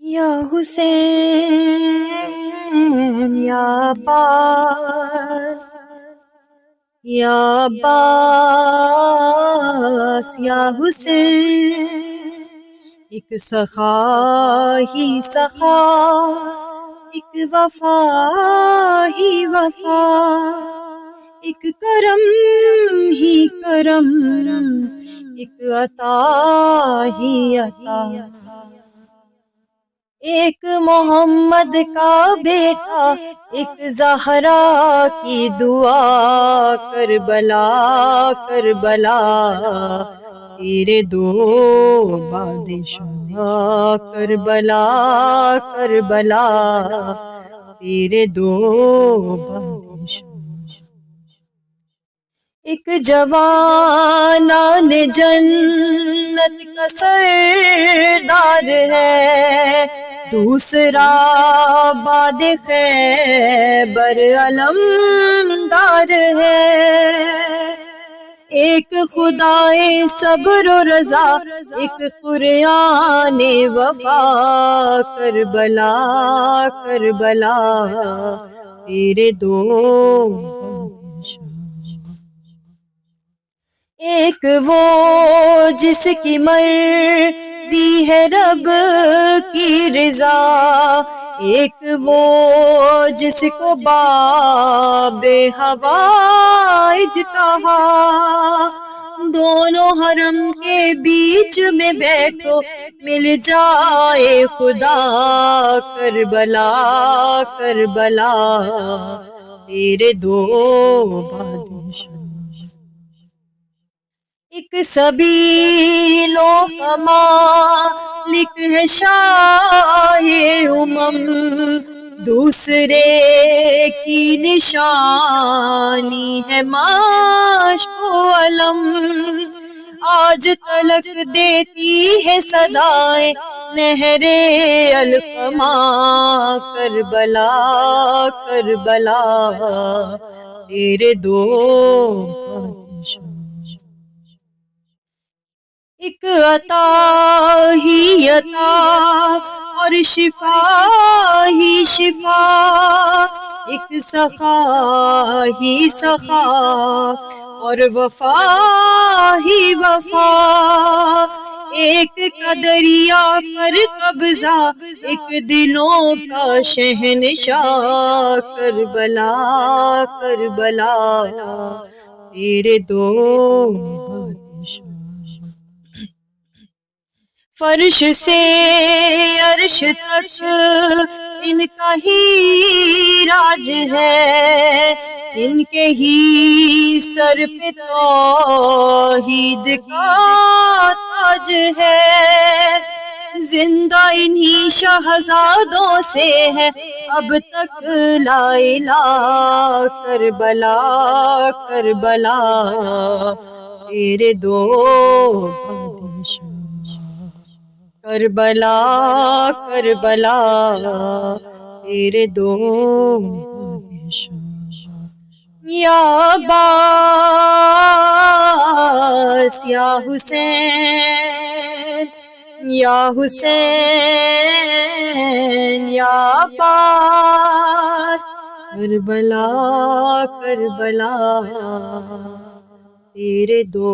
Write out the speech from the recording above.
یا حسین یا عباس یا عباس یا حسین، ایک سخا ہی سخا، ایک وفا ہی وفا، ایک کرم ہی کرم، ایک عطا ہی عطا، ایک محمد کا بیٹا، ایک زہرا کی دعا، کربلا کربلا تیرے دو بادشاہ، کربلا کربلا تیرے دو بادشاہ، ایک جوانان جنت کا سردار ہے، دوسرا باد خیبر علمدار ہے، ایک خدائے صبر و رضا، ایک قرآن وفا، کربلا کربلا تیرے دو بادشاہ، ایک وہ جس کی مرضی ہے رب کی رضا، ایک وہ جس کو باب حوائج کہا، دونوں حرم کے بیچ میں بیٹھو مل جائے خدا، کربلا کربلا تیرے دو بادشاہ، ایک سبیل و مالک ہے شاہ امم، دوسرے کی نشانی ہے مشک و علم، آج تلک دیتی ہے صدائیں نہر القمہ، کربلا کربلا تیرے دو بادشاہ، ایک عطا ہی عطا اور شفا ہی شفا، ایک سخا ہی سخا اور وفا ہی وفا، ایک کا دریا پر قبضہ، ایک دلوں کا شہنشاہ، کربلا کربلا تیرے دو بادشاہ، فرش سے عرش تک ان کا ہی راج ہے، ان کے ہی سر پہ توحید کا تاج ہے، زندہ انہی شہزادوں سے ہے اب تک لا الہ، کربلا کربلا تیرے دو بادشاہ، کربلا کربلا تیرے دو بادشاہ، یا عباس یا حسین یا حسین یا عباس، کربلا کربلا تیرے دو